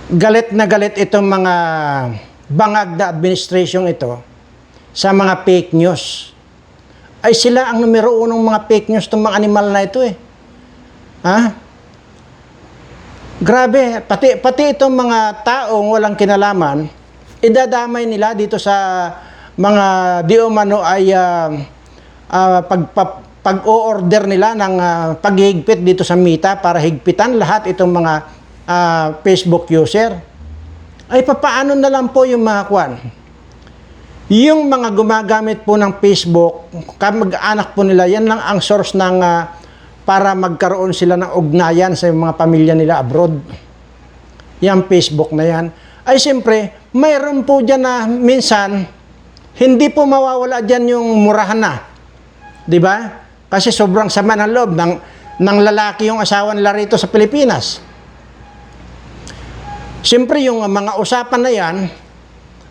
galit na galit itong mga bangag na administration ito sa mga fake news. Ay sila ang numero unong mga fake news itong mga animal na ito eh. Ha? Grabe, pati itong mga taong walang kinalaman, idadamay nila dito sa mga di umano ay pag-o-order nila ng paghihigpit dito sa Mita para higpitan lahat itong mga Facebook user. Ay papaano na lang po yung mga kwan? Yung mga gumagamit po ng Facebook, kamag-anak po nila, yan lang ang source ng para magkaroon sila ng ugnayan sa mga pamilya nila abroad. Yung Facebook na yan. Ay siyempre, mayroon po dyan na minsan, hindi po mawawala dyan yung murahan na. Di ba? Kasi sobrang sama ng loob ng lalaki yung asawa nila rito sa Pilipinas. Siyempre, yung mga usapan na yan,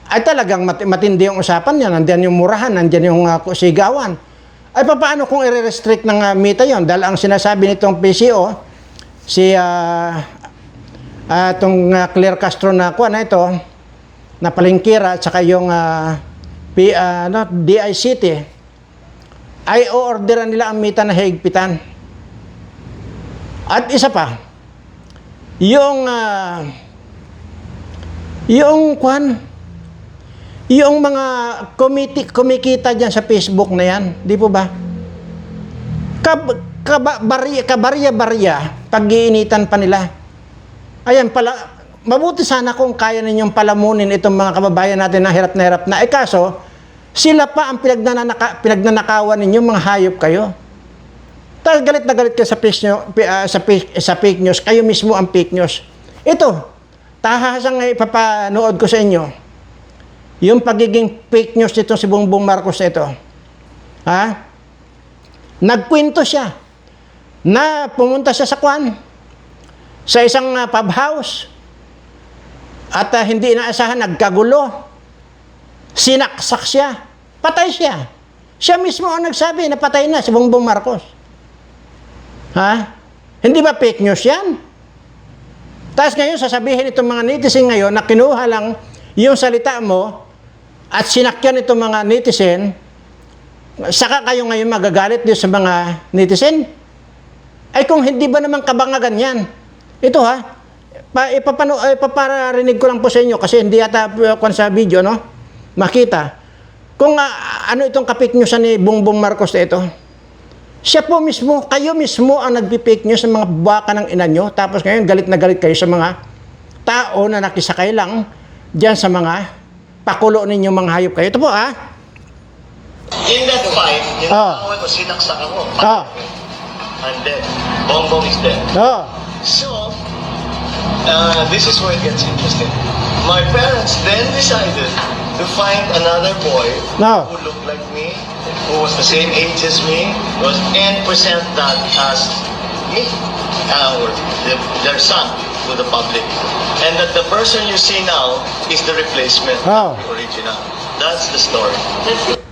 ay talagang matindi yung usapan yan. Nandiyan yung murahan, nandiyan yung sigawan. Ay paano kung i-restrict ng Mita yon? Dahil ang sinasabi nitong PCO, si itong Claire Castro na kuha na ito, na palengkira, at saka yung DICT, ay o-orderan nila ang Mita na higpitan. At isa pa, yung mga kumikita dyan sa Facebook na yan, di po ba? Kabarya-barya, pag-iinitan pa nila. Ayan pala, mabuti sana kung kaya ninyong palamunin itong mga kababayan natin na hirap na. Eh kaso, sila pa ang pinagnanakawan ninyo, mga hayop kayo. Dahil galit na galit kayo sa fake news, kayo mismo ang fake news. Ito, tahasang ipapanood ko sa inyo, yung pagiging fake news nito si Bongbong Marcos ito. Ha? Nagkwento siya na pumunta siya sa sa isang pub house at hindi inaasahan, nagkagulo. Sinaksak siya. Patay siya. Siya mismo ang nagsabi na patay na si Bongbong Marcos. Ha? Hindi ba fake news yan? Tapos ngayon sasabihin itong mga netizen ngayon na kinuha lang yung salita mo at sinakyan itong mga netizen, saka kayo ngayon magagalit din sa mga netizen? Ay kung hindi ba naman kabangagan yan? Ito ha, ipaparinig ko lang po sa inyo kasi hindi yata sa video, no? Makita. Kung ano itong ka-fake news ni Bongbong Marcos na ito, siya po mismo, kayo mismo ang nagpi-fake news ng mga baka ng ina nyo, tapos ngayon galit na galit kayo sa mga tao na nakisakay lang dyan sa mga pakulo ninyo, mga hayop kayo. Ito po, ha? In that fight, yung away ko, sinaksak ako. And then, Bongbong is dead. So, this is where it gets interesting. My parents then decided to find another boy who looked like me, who was the same age as me, and present that as me, or their son, to the public. And that the person you see now is the replacement, not the original. That's the story.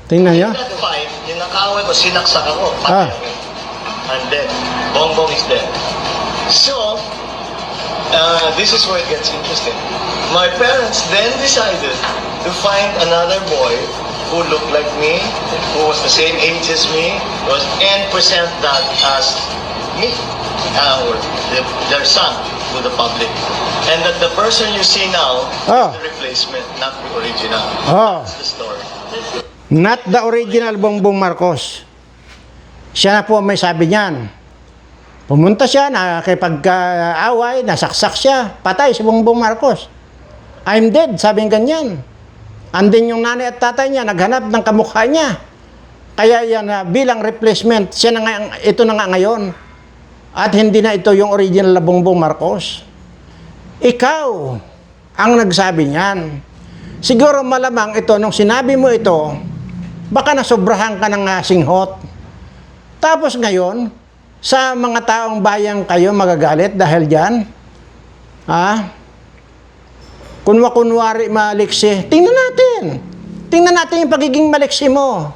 Tingnan niyo. In that fight, yung nakaaway ko, sinaksak ako. And then, Bongbong is dead. So, this is where it gets interesting. My parents then decided to find another boy who looked like me, who was the same age as me, and present that as me, or their son, to the public. And that the person you see now is the replacement, not the original. That's the story. Not the original Bongbong Marcos. Siya na po may sabi niyan. Pumunta siya, nakipag-away, nasaksak siya, patay si Bongbong Marcos. I'm dead, sabing ganyan. Andin yung nanay at tatay niya, naghanap ng kamukha niya. Kaya yan, bilang replacement, siya na nga, ito na nga ngayon. At hindi na ito yung original na Bongbong Marcos. Ikaw ang nagsabi niyan. Siguro malamang ito, nung sinabi mo ito, baka nasobrahan ka ng singhot. Tapos ngayon, sa mga taong bayan kayo magagalit dahil dyan, kunwari maliksi. Tingnan natin yung pagiging maliksi mo.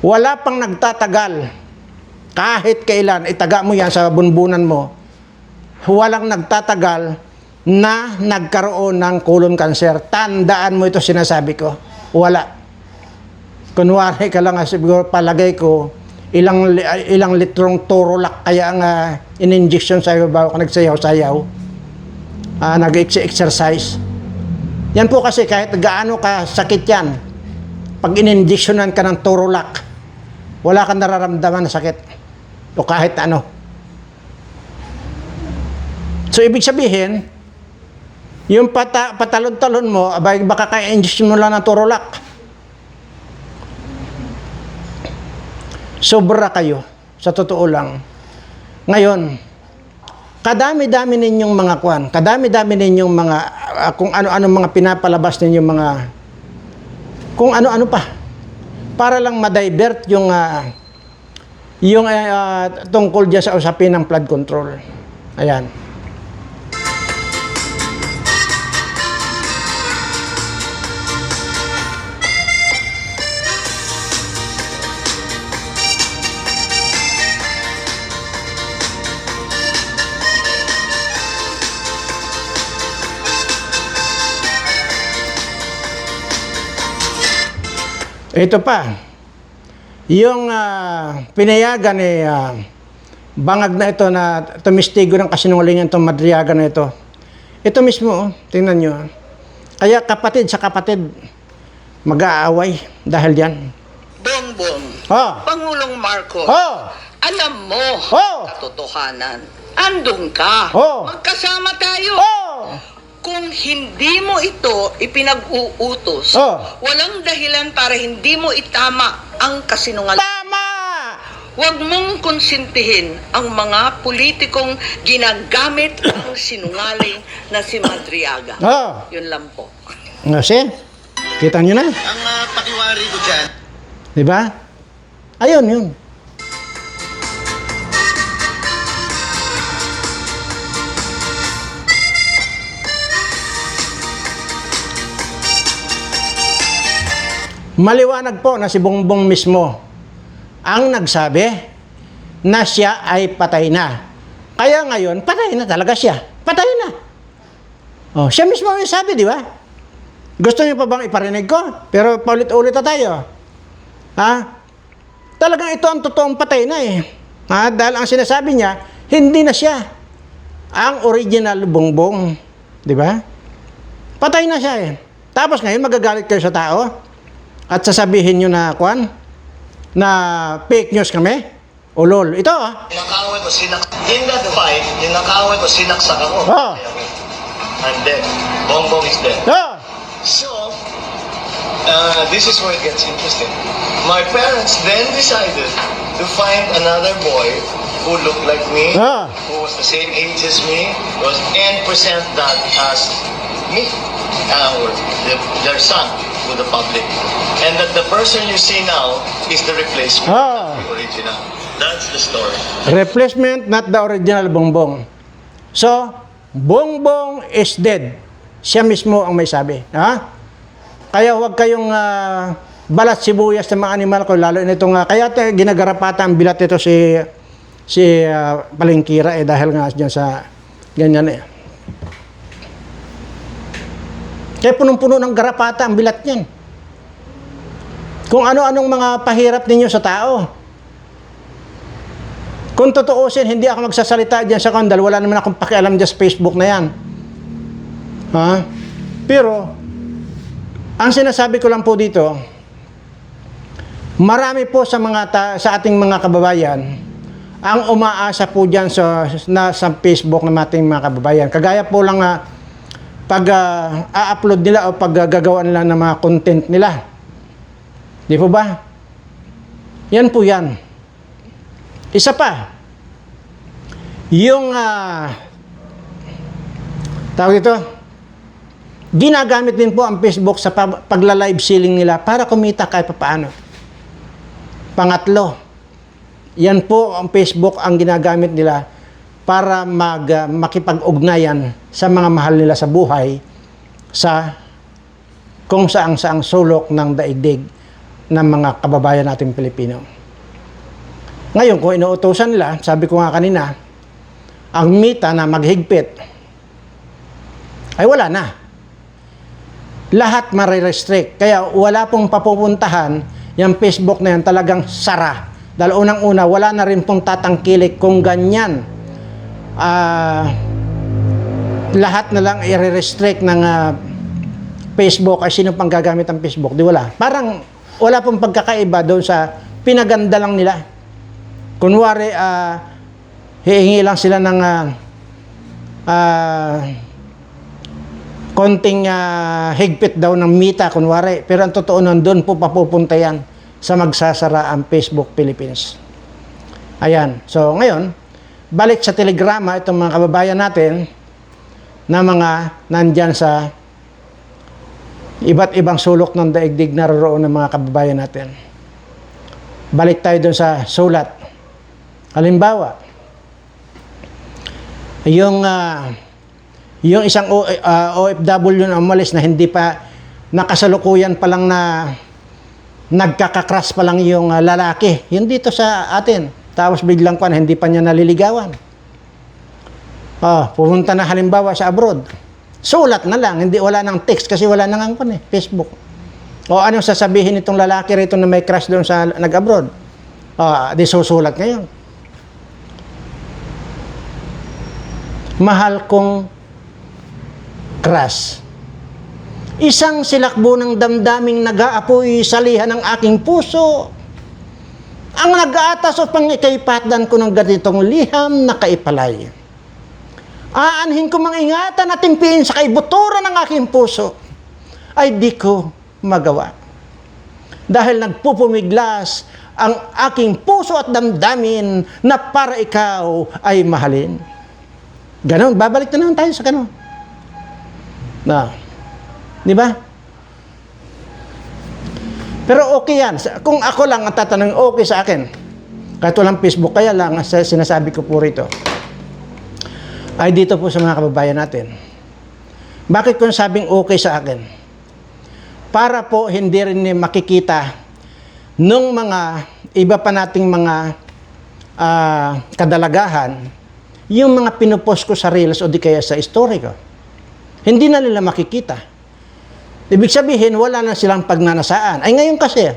Wala pang nagtatagal. Kahit kailan, itaga mo yan sa bunbunan mo. walang nagtatagal na nagkaroon ng colon cancer. Tandaan mo ito sinasabi ko. Wala. Kunwari ka lang, siguro palagay ko, ilang litrong Torolac kaya ang in-injection sa'yo bago ka nagsayaw-sayaw. Nag-exercise. Yan po kasi kahit gaano ka sakit yan, pag in-injectionan ka ng Torolac, wala kang nararamdaman na sakit. O kahit ano. So, ibig sabihin, yung patalon-talon mo, abay, baka ka-injection mo lang ng Torolac. Sobra kayo, sa totoo lang. Ngayon, kadami-dami ninyong mga kwan, kadami-dami ninyong mga, kung ano-ano mga pinapalabas ninyong mga, kung ano-ano pa, para lang ma-divert yung tungkol dyan sa usapin ng flood control. Ayan. Ito pa, yung pinayagan ni bangag na ito na tumistigo ng kasinungalingan itong Madriaga na ito. Ito mismo, tingnan nyo. Kaya kapatid sa kapatid, mag-aaway dahil yan. Bongbong, Oh. Pangulong Marcos, Oh! alam mo Oh. katotohanan. Andun ka. Oh. Magkasama tayo. Oh! Kung hindi mo ito ipinag-uutos, Oh. walang dahilan para hindi mo itama ang kasinungalingan. Tama! Huwag mong konsintihin ang mga politikong ginagamit ang sinungaling na si Madriaga. Oh! Yun lang po. Kasi, kita nyo na. Ang pakiwari ko dyan, Diba? Ayun, yun. Maliwanag po na si Bongbong mismo ang nagsabi na siya ay patay na. Kaya ngayon, patay na talaga siya. Patay na. Oh, siya mismo ang sabi, di ba? Gusto niyo pa bang iparinig ko? Pero paulit-ulit na tayo. Ha? Talagang ito ang totoong patay na eh. Ha? Dahil ang sinasabi niya, hindi na siya ang original Bongbong. Di ba? Patay na siya eh. Tapos ngayon, magagalit kayo sa tao? At sasabihin nyo na, kwan, na fake news kami? O lol. Ito nakaway ko, in that fight, nakaway ko, sinaksak ako. Oh. I'm dead. Bongbong is dead. Oh. So, this is where it gets interesting. My parents then decided to find another boy who looked like me, Ah. who was the same age as me, and present that as me, or their son, to the public. And that the person you see now is the replacement Ah. of the original. That's the story. Replacement, not the original Bongbong. So, Bongbong is dead. Siya mismo ang may sabi. Ha? Kaya huwag kayong balat sibuyas ng mga animal ko, lalo nitong kaya ginagarapata ang bilat ito si Palengkira dahil nga dyan sa ganyan eh. Kaya punong-puno ng garapata ang bilat niyan. Kung ano-anong mga pahirap ninyo sa tao. Kung tutuusin, hindi ako magsasalita dyan sa kandal, wala naman akong pakialam dyan sa Facebook na yan. Ha? Pero, ang sinasabi ko lang po dito, marami po sa sa ating mga kababayan ang umaasa po dyan sa Facebook ng ating mga kababayan. Kagaya po lang pag a-upload nila o pag gagawa nila ng mga content nila. Di po ba? Yan po yan. Isa pa, yung tawag ito, ginagamit din po ang Facebook sa pagla-live selling nila para kumita kahit paano. Pangatlo, yan po ang Facebook ang ginagamit nila para makipag-ugnayan sa mga mahal nila sa buhay sa kung saang-saang sulok ng daigdig ng mga kababayan nating Pilipino. Ngayon, kung inuutosan nila, sabi ko nga kanina, ang mita na maghigpit, ay wala na. Lahat marirestrict. Kaya wala pong papupuntahan, yung Facebook na yan talagang sara. Dahil unang-una, wala na rin pong tatangkilik kung ganyan. Lahat na lang i-restrict ng Facebook ay sino pang gagamit ng Facebook. Di wala. Parang wala pong pagkakaiba doon sa pinaganda lang nila. Kunwari, hihingi lang sila ng konting higpit daw ng mita, kunwari. Pero ang totoo nun, doon po papupunta yan sa magsasara ang Facebook Philippines. Ayan. So, ngayon, balik sa telegrama, itong mga kababayan natin na mga nandyan sa iba't ibang sulok ng daigdig naroroon ng mga kababayan natin. Balik tayo doon sa sulat. Halimbawa, yung isang OFW na umalis na hindi pa nakasalukuyan pa lang na nagkakakras pa lang yung lalaki. Yun dito sa atin. Tapos biglang hindi pa niya naliligawan. Pumunta na halimbawa sa abroad. Sulat na lang, wala nang text kasi wala nang Facebook. O anong sasabihin itong lalaki rito na may crush doon sa nag-abroad? Di susulat ngayon. Mahal kong crush. Isang silakbo ng damdaming nag-aapoy sa liha ng aking puso. Ang nag-aatas o pang ikaipatdan ko ng ganitong liham na kaipalay. Aanhin ko mangingatan at timpiin sa kaibuturan ng aking puso. Ay di ko magawa. Dahil nagpupumiglas ang aking puso at damdamin na para ikaw ay mahalin. Ganon, babalik na naman tayo sa ganon. Di ba? Pero okay yan. Kung ako lang ang tatanungin, okay sa akin. Kahit walang Facebook, kaya lang sinasabi ko po rito. Ay dito po sa mga kababayan natin. Bakit kung sabing okay sa akin? Para po hindi rin makikita nung mga iba pa nating mga kadalagahan, yung mga pinupost ko sa Reels o di kaya sa story ko. Hindi na nila makikita. Ibig sabihin, wala na silang pagnanasaan. Ay ngayon kasi,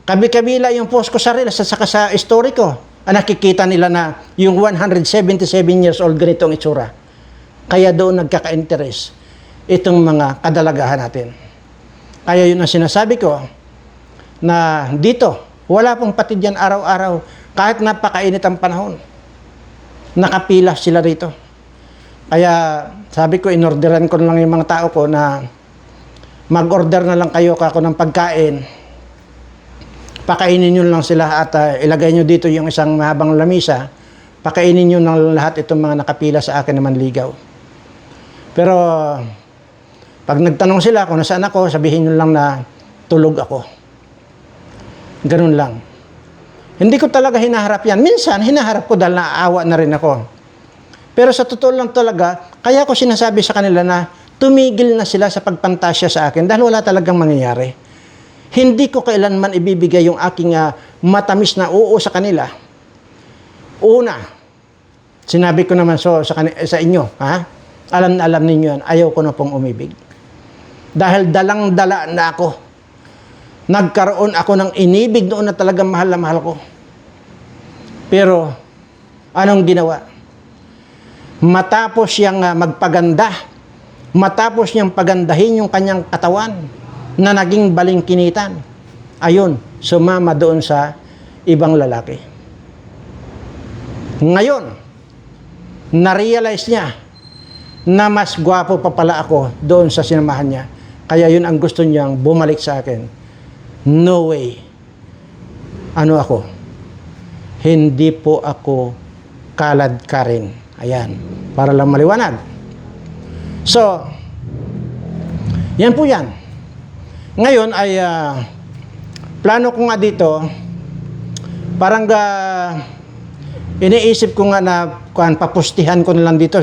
kabi-kabila yung post ko sa Reels at saka sa story ko. Nakikita nila na yung 177 years old ganitong itsura. Kaya doon nagkaka-interest itong mga kadalagahan natin. Kaya yun ang sinasabi ko na dito, wala pong patid yan araw-araw. Kahit napakainit ang panahon, nakapila sila rito. Kaya sabi ko, inorderan ko lang yung mga tao ko na mag-order na lang kayo kako ng pagkain. Pakainin nyo lang sila at ilagay nyo dito yung isang mahabang lamisa. Pakainin nyo ng lahat itong mga nakapila sa akin na manligaw. Pero pag nagtanong sila kung nasaan ako, sabihin nyo lang na tulog ako. Ganun lang. Hindi ko talaga hinaharap yan. Minsan, hinaharap ko dahil naaawa na rin ako. Pero sa totoo lang talaga, kaya ko sinasabi sa kanila na tumigil na sila sa pagpantasya sa akin dahil wala talagang mangyayari. Hindi ko kailanman ibibigay yung aking matamis na oo sa kanila. Una, sinabi ko naman sa inyo, alam na alam ninyo yan, ayaw ko na pong umibig. Dahil dalang-dala na ako. Nagkaroon ako ng inibig noon na talagang mahal na mahal ko. Pero, anong ginawa? Matapos siyang magpaganda, matapos niyang pagandahin yung kanyang katawan, na naging balingkinitan, ayun, sumama doon sa ibang lalaki. Ngayon, na-realize niya na mas gwapo pa pala ako doon sa sinamahan niya. Kaya yun ang gusto niyang bumalik sa akin. No way. Ano ako? Hindi po ako kalad ka rin. Ayan, para lang maliwanag. So, yan po yan. Ngayon ay plano ko nga dito, parang iniisip ko nga na papustihan ko na lang dito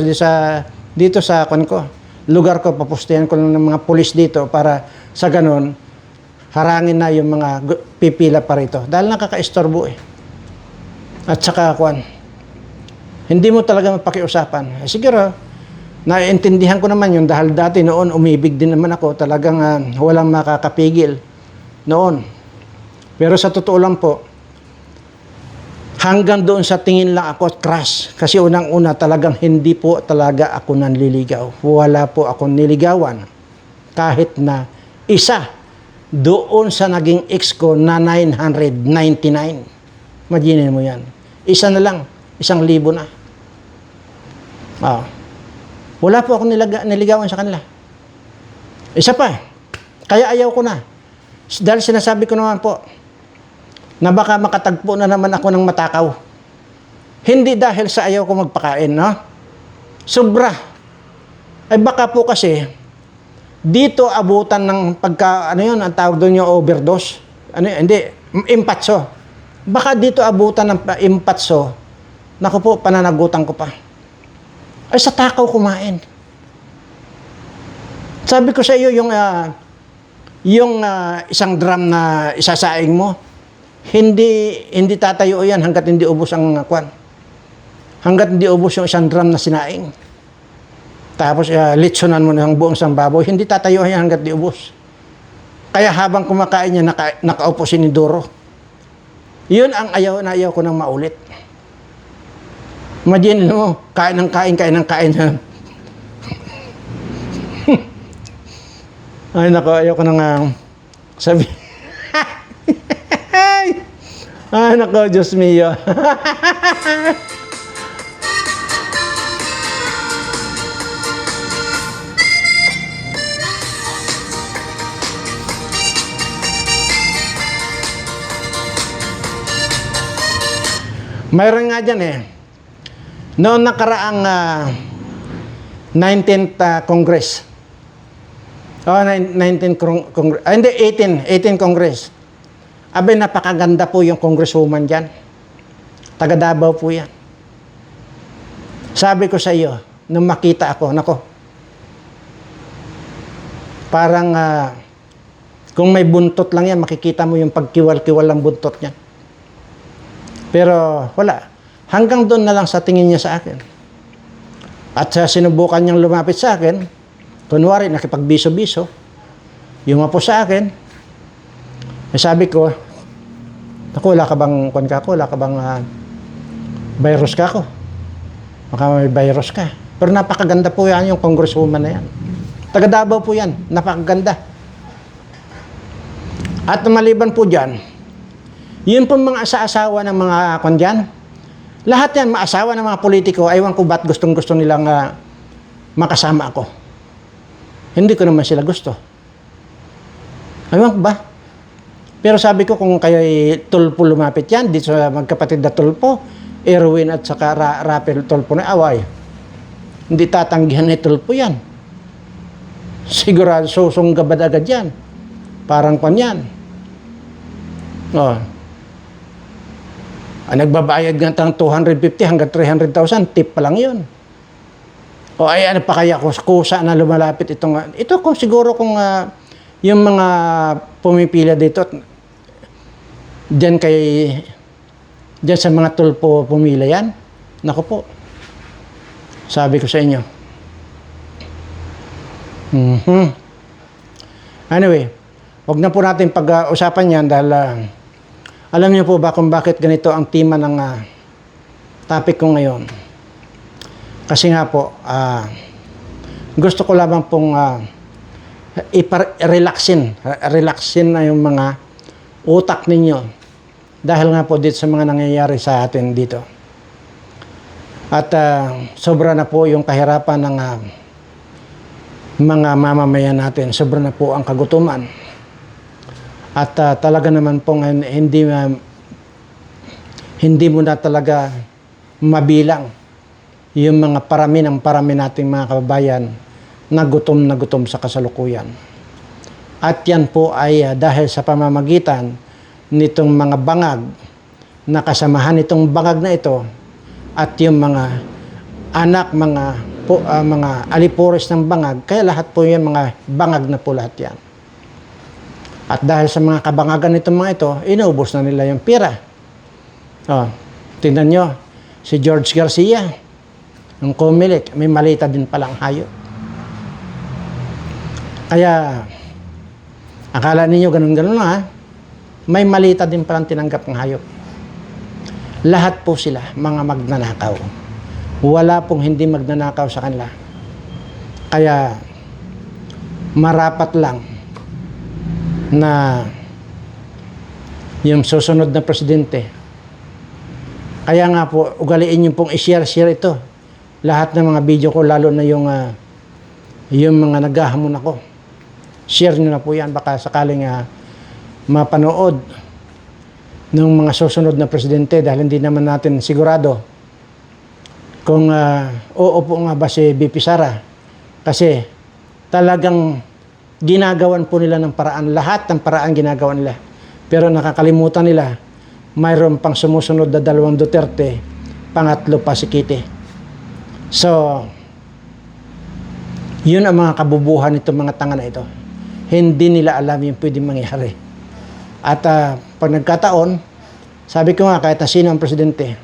sa lugar ko, papustihan ko lang ng mga pulis dito para sa ganun harangin na yung mga pipila pa rito dahil nakaka-istorbo At saka Hindi mo talaga mapakiusapan. Siguro, naiintindihan ko naman yun dahil dati noon umibig din naman ako. Talagang walang makakapigil noon. Pero sa totoo lang po, hanggang doon sa tingin lang ako crush. Kasi unang-una talagang hindi po talaga ako nanliligaw. Wala po akong niligawan. Kahit na isa doon sa naging ex ko na 999. Imagine mo yan. Isa na lang. 1,000 na. Wala po akong niligawan sa kanila. Isa pa. Kaya ayaw ko na. Dahil sinasabi ko naman po, na baka makatagpo na naman ako ng matakaw. Hindi dahil sa ayaw ko magpakain, no? Sobra. Ay baka po kasi, dito abutan ng pagka, ano yun, ang tawag doon yung overdose. Ano yun? Hindi, impatso. Baka dito abutan ng impatso, naku po, pananagutan ko pa. Ay sa takaw kumain. Sabi ko sa iyo, yung 1 drum na isasaing mo, hindi tatayo yan hanggat hindi ubos ang kwan. Hanggat hindi ubos yung 1 drum na sinaing. Tapos litsonan mo ng buong sambaboy, hindi tatayo yan hanggat di ubos. Kaya habang kumakain niya, nakaupo si Nidoro. Yun ang ayaw ko nang maulit. Imagine mo, kain ng kain. Ay nako, ayaw ko nang sabi. Ay nako, Diyos mio. Mayroon nga dyan noon nakaraang 19th Congress. 19th Congress. Hindi, 18 Congress. Abay, napakaganda po yung congresswoman dyan. Taga Davao po yan. Sabi ko sa iyo, nung makita ako, nako, parang kung may buntot lang yan, makikita mo yung pagkiwal-kiwal ng buntot niya. Pero wala. Hanggang doon na lang sa tingin niya sa akin. At sinubukan niyang lumapit sa akin, kunwari, nakipagbiso-biso, yung po sa akin, sabi ko, wala ka bang virus ka ako? Baka may virus ka. Pero napakaganda po yan yung congresswoman na yan. Taga Davao po yan. Napakaganda. At maliban po dyan, yun po mga asa-asawa ng mga dyan. Lahat yan, maasawa ng mga politiko, aywan ko ba't gustong-gusto nilang makasama ako. Hindi ko naman sila gusto. Aywan ko ba? Pero sabi ko, kung kayo'y Tulpo lumapit yan, dito sa magkapatid na Tulpo, Erwin at saka Rapel Tulpo na away, hindi tatanggihan ni Tulpo yan. Sigurado susunggabad agad yan. Parang yan. Nagbabayad nga ng 250 hanggang 300,000, tip pa lang yun. Ay ano pa kaya kusa na lumalapit itong... Ito kung siguro kung yung mga pumipila dito, diyan sa mga Tulpo pumila yan, naku po, sabi ko sa inyo. Anyway, wag na po natin pag-usapan yan dahil alam niyo po ba kung bakit ganito ang tema ng topic ko ngayon? Kasi nga po, gusto ko lamang pong relaxin na yung mga utak ninyo. Dahil nga po dito sa mga nangyayari sa atin dito. At sobra na po yung kahirapan ng mga mamamayan natin. Sobra na po ang kagutuman. At talaga naman po hindi mo na talaga mabilang yung mga parami nating mga kababayan na gutom sa kasalukuyan. At yan po ay dahil sa pamamagitan nitong mga bangag na kasamahan nitong bangag na ito at yung mga anak, mga alipores ng bangag, kaya lahat po yan mga bangag na po lahat yan. At dahil sa mga kabangagan nitong mga ito, inuubos na nila yung pira. Tingnan nyo, si George Garcia, ng Comelec, may malita din palang hayop. Kaya, akala ninyo ganun-ganun lang ha, may malita din palang tinanggap ng hayop. Lahat po sila, mga magnanakaw. Wala pong hindi magnanakaw sa kanila. Kaya, marapat lang na yung susunod na presidente. Kaya nga po, ugaliin niyo pong i-share ito. Lahat ng mga video ko, lalo na yung mga naghahamon ako. Share niyo na po yan, baka sakaling mapanood ng mga susunod na presidente dahil hindi naman natin sigurado kung uupo nga ba si BP Sara. Kasi talagang ginagawan po nila ng paraan. Lahat ng paraan ginagawa nila. Pero nakakalimutan nila, mayroon pang sumusunod na 2 Duterte, pangatlo pa si Kitty. So, yun ang mga kabubuhan nitong mga tanga na ito. Hindi nila alam yung pwedeng mangyari. At pag nagkataon, sabi ko nga, kahit na sino ang presidente,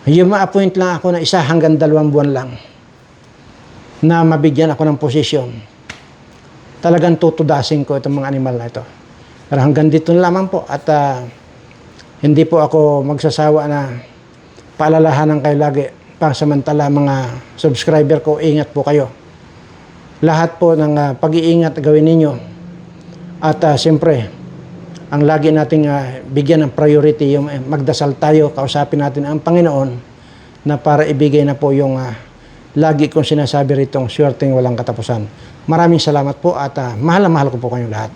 yung ma-appoint lang ako na 1 hanggang 2 buwan lang na mabigyan ako ng posisyon. Talagang tutudasin ko itong mga animal na ito. Pero hanggang dito na lamang po at hindi po ako magsasawa na paalalahanan kayo lagi. Pansamantala mga subscriber ko, ingat po kayo. Lahat po ng pag-iingat gawin ninyo. At siyempre, ang lagi nating bigyan ng priority, yung magdasal tayo, kausapin natin ang Panginoon na para ibigay na po yung lagi kong sinasabi ritong swerteng walang katapusan. Maraming salamat po at mahal na mahal ko po kayong lahat.